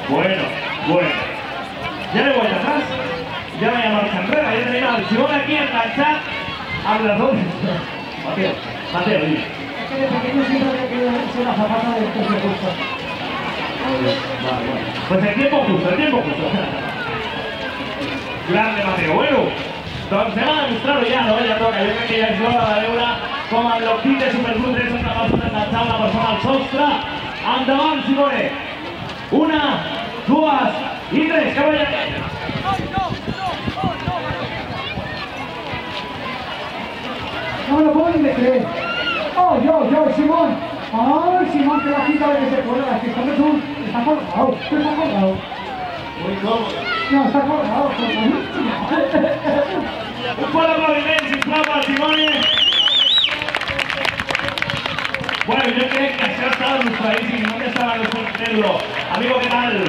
Bueno. Ya le voy atrás. Ya me llamo Alejandra, ya he terminado. Si voy aquí a enganchar a las dos. Mateo, dime. Es que de pequeño siempre había querido ser la zapata del tiempo justo. Vale. Pues el tiempo justo. Grande Mateo. Bueno, doncs anem a demostrar-ho ja, no? Ja toca. Jo crec que ja és l'hora de veure com el Lockheed de Superblues és capaç d'enganxar una persona al sostre. Endavant, Simone. 1, 2 i 3, cavallers. No me lo puedo ni creer. Oh, yo, Simón. Ay, Simón, que la quita de que se cuelga. Que está colgado. Está colgado. Muy cómodo. No, está colgado. Un fort aplaudiment, sisplau, per Simone. Bueno, yo creo que això estava demostradíssim, no estaba de sorprender-lo. Amigo, ¿qué tal?